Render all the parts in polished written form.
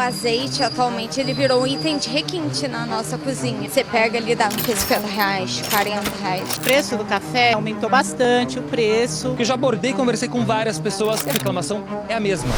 azeite, atualmente, ele virou um item de requinte na nossa cozinha. Você pega ali, dá uns R$50, R$40. O preço do café aumentou bastante, o preço. Eu já abordei e conversei com várias pessoas e a reclamação é a mesma.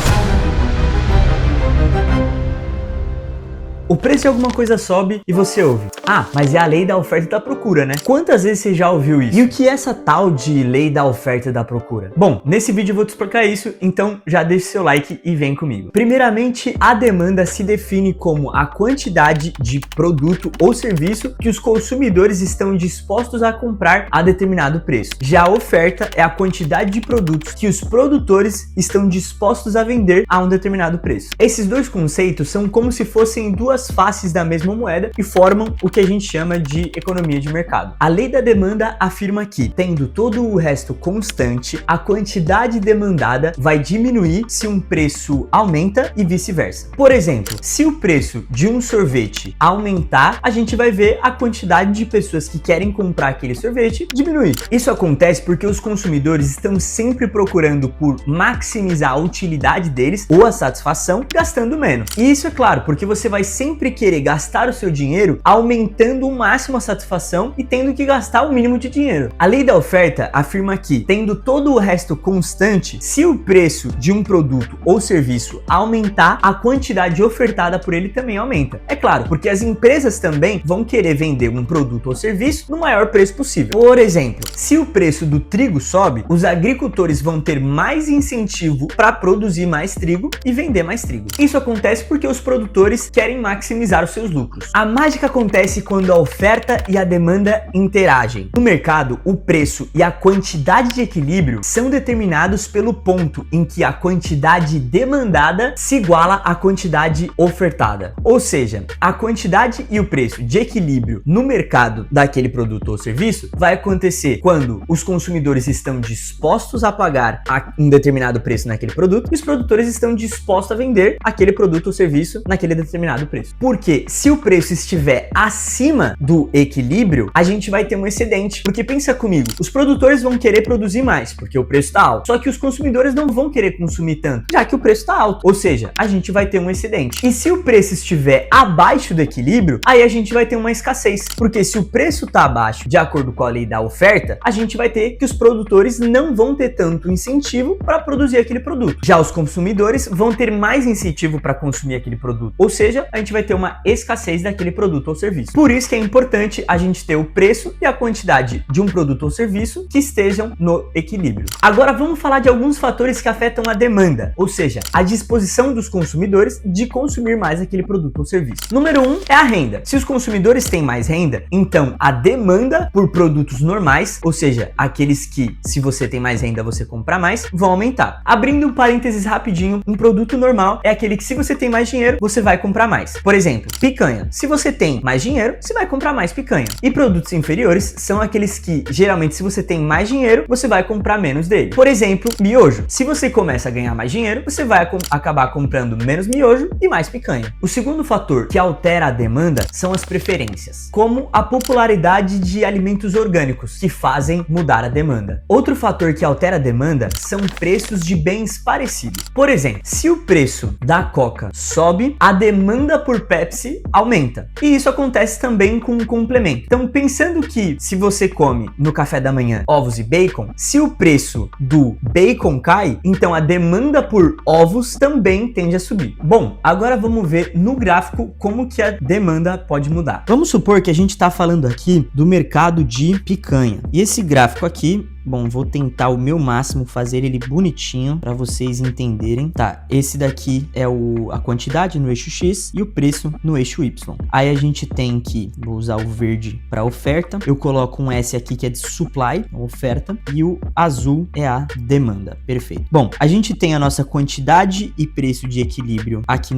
O preço de alguma coisa sobe e você ouve: ah, mas é a lei da oferta e da procura, né? Quantas vezes você já ouviu isso? E o que é essa tal de lei da oferta e da procura? Bom, nesse vídeo eu vou te explicar isso, então já deixa seu like e vem comigo. Primeiramente, a demanda se define como a quantidade de produto ou serviço que os consumidores estão dispostos a comprar a determinado preço. Já a oferta é a quantidade de produtos que os produtores estão dispostos a vender a um determinado preço. Esses dois conceitos são como se fossem duas faces da mesma moeda e formam o que a gente chama de economia de mercado. A lei da demanda afirma que, tendo todo o resto constante, a quantidade demandada vai diminuir se um preço aumenta e vice-versa. Por exemplo, se o preço de um sorvete aumentar, a gente vai ver a quantidade de pessoas que querem comprar aquele sorvete diminuir. Isso acontece porque os consumidores estão sempre procurando por maximizar a utilidade deles ou a satisfação, gastando menos. E isso é claro, porque você vai sempre querer gastar o seu dinheiro aumentando o máximo a satisfação e tendo que gastar o mínimo de dinheiro. A lei da oferta afirma que, tendo todo o resto constante, se o preço de um produto ou serviço aumentar, a quantidade ofertada por ele também aumenta. É claro, porque as empresas também vão querer vender um produto ou serviço no maior preço possível. Por exemplo, se o preço do trigo sobe, os agricultores vão ter mais incentivo para produzir mais trigo e vender mais trigo. Isso acontece porque os produtores querem maximizar os seus lucros. A mágica acontece quando a oferta e a demanda interagem. No mercado, o preço e a quantidade de equilíbrio são determinados pelo ponto em que a quantidade demandada se iguala à quantidade ofertada. Ou seja, a quantidade e o preço de equilíbrio no mercado daquele produto ou serviço vai acontecer quando os consumidores estão dispostos a pagar um determinado preço naquele produto e os produtores estão dispostos a vender aquele produto ou serviço naquele determinado preço. Porque se o preço estiver acima do equilíbrio, a gente vai ter um excedente. Porque pensa comigo, os produtores vão querer produzir mais, porque o preço está alto. Só que os consumidores não vão querer consumir tanto, já que o preço está alto. Ou seja, a gente vai ter um excedente. E se o preço estiver abaixo do equilíbrio, aí a gente vai ter uma escassez. Porque se o preço está abaixo, de acordo com a lei da oferta, a gente vai ter que os produtores não vão ter tanto incentivo para produzir aquele produto. Já os consumidores vão ter mais incentivo para consumir aquele produto. Ou seja, a gente vai ter uma escassez daquele produto ou serviço. Por isso que é importante a gente ter o preço e a quantidade de um produto ou serviço que estejam no equilíbrio. Agora vamos falar de alguns fatores que afetam a demanda, ou seja, a disposição dos consumidores de consumir mais aquele produto ou serviço. Número 1 é a renda. Se os consumidores têm mais renda, então a demanda por produtos normais, ou seja, aqueles que, se você tem mais renda, você compra mais, vão aumentar. Abrindo um parênteses rapidinho, um produto normal é aquele que, se você tem mais dinheiro, você vai comprar mais. Por exemplo, picanha. Se você tem mais dinheiro, você vai comprar mais picanha. E produtos inferiores são aqueles que, geralmente, se você tem mais dinheiro, você vai comprar menos dele. Por exemplo, miojo. Se você começa a ganhar mais dinheiro, você vai acabar comprando menos miojo e mais picanha. O segundo fator que altera a demanda são as preferências, como a popularidade de alimentos orgânicos, que fazem mudar a demanda. Outro fator que altera a demanda são preços de bens parecidos. Por exemplo, se o preço da Coca sobe, a demanda por Pepsi aumenta. E isso acontece também com um complemento. Então, pensando que se você come no café da manhã ovos e bacon, se o preço do bacon cai, então a demanda por ovos também tende a subir. Bom, agora vamos ver no gráfico como que a demanda pode mudar. Vamos supor que a gente está falando aqui do mercado de picanha. E esse gráfico aqui, bom, vou tentar o meu máximo fazer ele bonitinho para vocês entenderem. Tá, esse daqui é a quantidade no eixo X e o preço no eixo Y. Aí a gente tem que, vou usar o verde para oferta, eu coloco um S aqui que é de supply, oferta, e o azul é a demanda. Perfeito. Bom, a gente tem a nossa quantidade e preço de equilíbrio aqui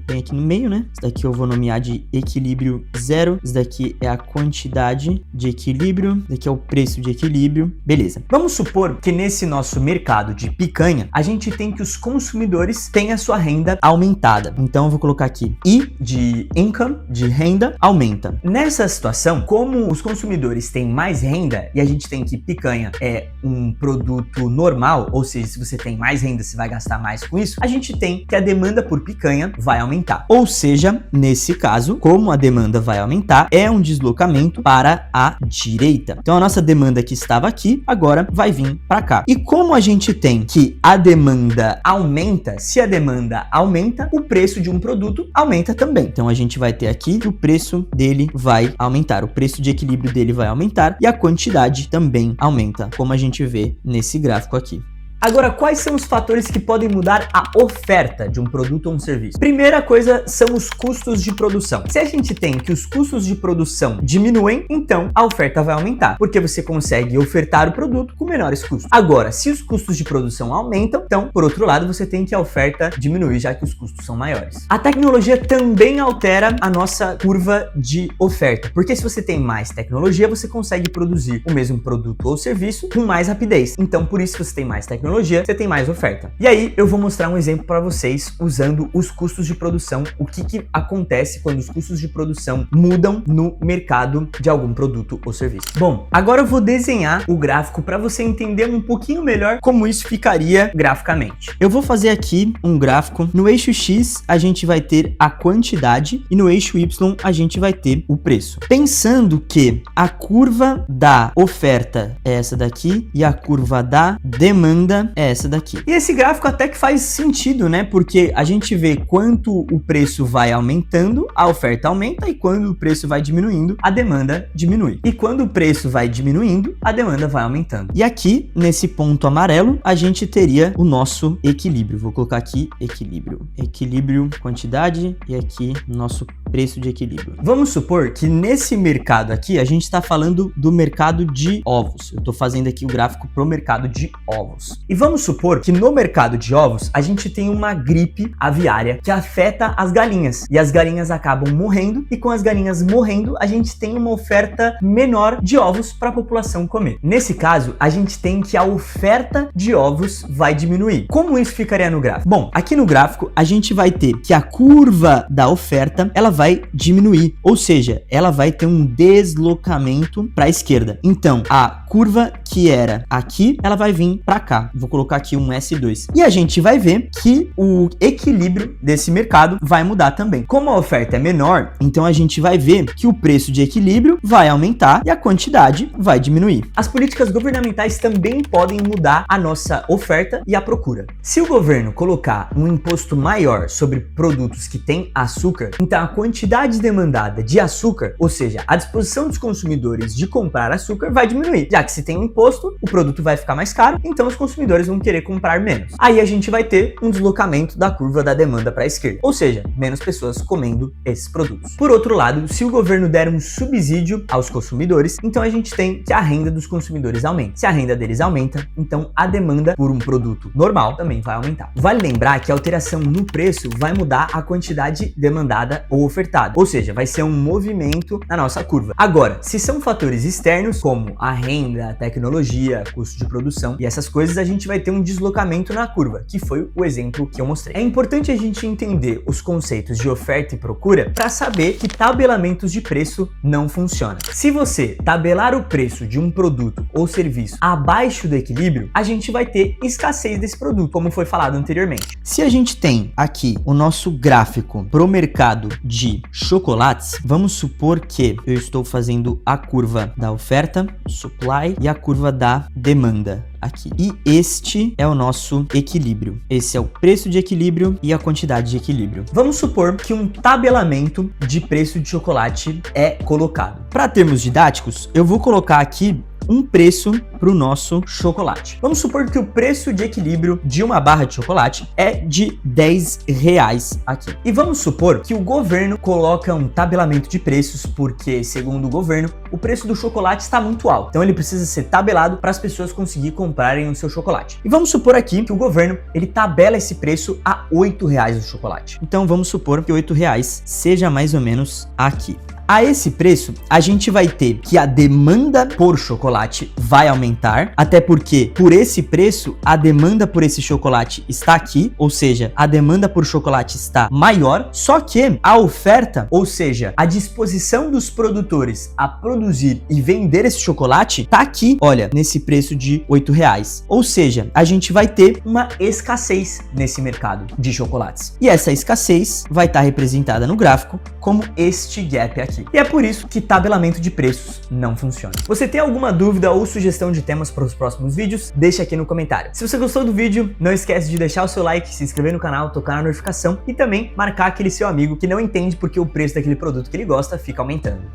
bem aqui no meio, né? Isso daqui eu vou nomear de equilíbrio zero. Isso daqui é a quantidade de equilíbrio, isso daqui é o preço de equilíbrio. Beleza. Vamos supor que nesse nosso mercado de picanha, a gente tem que os consumidores têm a sua renda aumentada. Então eu vou colocar aqui I de income, de renda, aumenta. Nessa situação, como os consumidores têm mais renda e a gente tem que picanha é um produto normal, ou seja, se você tem mais renda, você vai gastar mais com isso, a gente tem que a demanda por picanha vai aumentar. Ou seja, nesse caso, como a demanda vai aumentar, é um deslocamento para a direita. Então a nossa demanda que estava aqui, agora vai vir para cá. E como a gente tem que a demanda aumenta, se a demanda aumenta, o preço de um produto aumenta também. Então a gente vai ter aqui que o preço dele vai aumentar, o preço de equilíbrio dele vai aumentar e a quantidade também aumenta, como a gente vê nesse gráfico aqui. Agora, quais são os fatores que podem mudar a oferta de um produto ou um serviço? Primeira coisa são os custos de produção. Se a gente tem que os custos de produção diminuem, então a oferta vai aumentar, porque você consegue ofertar o produto com menores custos. Agora, se os custos de produção aumentam, então, por outro lado, você tem que a oferta diminuir, já que os custos são maiores. A tecnologia também altera a nossa curva de oferta, porque se você tem mais tecnologia, você consegue produzir o mesmo produto ou serviço com mais rapidez. Então, por isso, se você tem mais tecnologia, você tem mais oferta. E aí eu vou mostrar um exemplo para vocês usando os custos de produção, o que acontece quando os custos de produção mudam no mercado de algum produto ou serviço. Bom, agora eu vou desenhar o gráfico para você entender um pouquinho melhor como isso ficaria graficamente. Eu vou fazer aqui um gráfico. No eixo X a gente vai ter a quantidade e no eixo Y a gente vai ter o preço. Pensando que a curva da oferta é essa daqui e a curva da demanda é essa daqui. E esse gráfico até que faz sentido, né? Porque a gente vê quanto o preço vai aumentando, a oferta aumenta, e quando o preço vai diminuindo, a demanda diminui. E quando o preço vai diminuindo, a demanda vai aumentando. E aqui, nesse ponto amarelo, a gente teria o nosso equilíbrio. Vou colocar aqui equilíbrio. Equilíbrio, quantidade, e aqui nosso preço de equilíbrio. Vamos supor que nesse mercado aqui, a gente está falando do mercado de ovos. Eu estou fazendo aqui o gráfico pro mercado de ovos. E vamos supor que no mercado de ovos, a gente tem uma gripe aviária que afeta as galinhas. E as galinhas acabam morrendo, e com as galinhas morrendo, a gente tem uma oferta menor de ovos para a população comer. Nesse caso, a gente tem que a oferta de ovos vai diminuir. Como isso ficaria no gráfico? Bom, aqui no gráfico, a gente vai ter que a curva da oferta, ela vai diminuir. Ou seja, ela vai ter um deslocamento para a esquerda. Então, a curva que era aqui, ela vai vir para cá. Vou colocar aqui um S2. E a gente vai ver que o equilíbrio desse mercado vai mudar também. Como a oferta é menor, então a gente vai ver que o preço de equilíbrio vai aumentar e a quantidade vai diminuir. As políticas governamentais também podem mudar a nossa oferta e a procura. Se o governo colocar um imposto maior sobre produtos que têm açúcar, então a quantidade demandada de açúcar, ou seja, a disposição dos consumidores de comprar açúcar, vai diminuir. Já que se tem um imposto, o produto vai ficar mais caro, então os consumidores vão querer comprar menos. Aí a gente vai ter um deslocamento da curva da demanda para a esquerda, ou seja, menos pessoas comendo esses produtos. Por outro lado, se o governo der um subsídio aos consumidores, então a gente tem que a renda dos consumidores aumenta. Se a renda deles aumenta, então a demanda por um produto normal também vai aumentar. Vale lembrar que a alteração no preço vai mudar a quantidade demandada ou ofertada, ou seja, vai ser um movimento na nossa curva. Agora, se são fatores externos, como a renda, a tecnologia, custo de produção e essas coisas, a gente vai ter um deslocamento na curva, que foi o exemplo que eu mostrei. É importante a gente entender os conceitos de oferta e procura para saber que tabelamentos de preço não funcionam. Se você tabelar o preço de um produto ou serviço abaixo do equilíbrio, a gente vai ter escassez desse produto, como foi falado anteriormente. Se a gente tem aqui o nosso gráfico pro mercado de chocolates, vamos supor que eu estou fazendo a curva da oferta, supply, e a curva da demanda aqui. E este é o nosso equilíbrio. Esse é o preço de equilíbrio e a quantidade de equilíbrio. Vamos supor que um tabelamento de preço de chocolate é colocado. Para termos didáticos, eu vou colocar aqui um preço para o nosso chocolate. Vamos supor que o preço de equilíbrio de uma barra de chocolate é de R$10 aqui. E vamos supor que o governo coloca um tabelamento de preços porque, segundo o governo, o preço do chocolate está muito alto. Então ele precisa ser tabelado para as pessoas conseguirem comprarem o seu chocolate. E vamos supor aqui que o governo, ele tabela esse preço a R$8 o chocolate. Então vamos supor que R$8 seja mais ou menos aqui. A esse preço, a gente vai ter que a demanda por chocolate vai aumentar aumentar, até porque por esse preço a demanda por esse chocolate está aqui, ou seja, a demanda por chocolate está maior, só que a oferta, ou seja, a disposição dos produtores a produzir e vender esse chocolate tá aqui, olha, nesse preço de R$8. Ou seja, a gente vai ter uma escassez nesse mercado de chocolates. E essa escassez vai estar representada no gráfico como este gap aqui. E é por isso que tabelamento de preços não funciona. Você tem alguma dúvida ou sugestão de temas para os próximos vídeos? Deixa aqui no comentário. Se você gostou do vídeo, não esquece de deixar o seu like, se inscrever no canal, tocar na notificação e também marcar aquele seu amigo que não entende porque o preço daquele produto que ele gosta fica aumentando.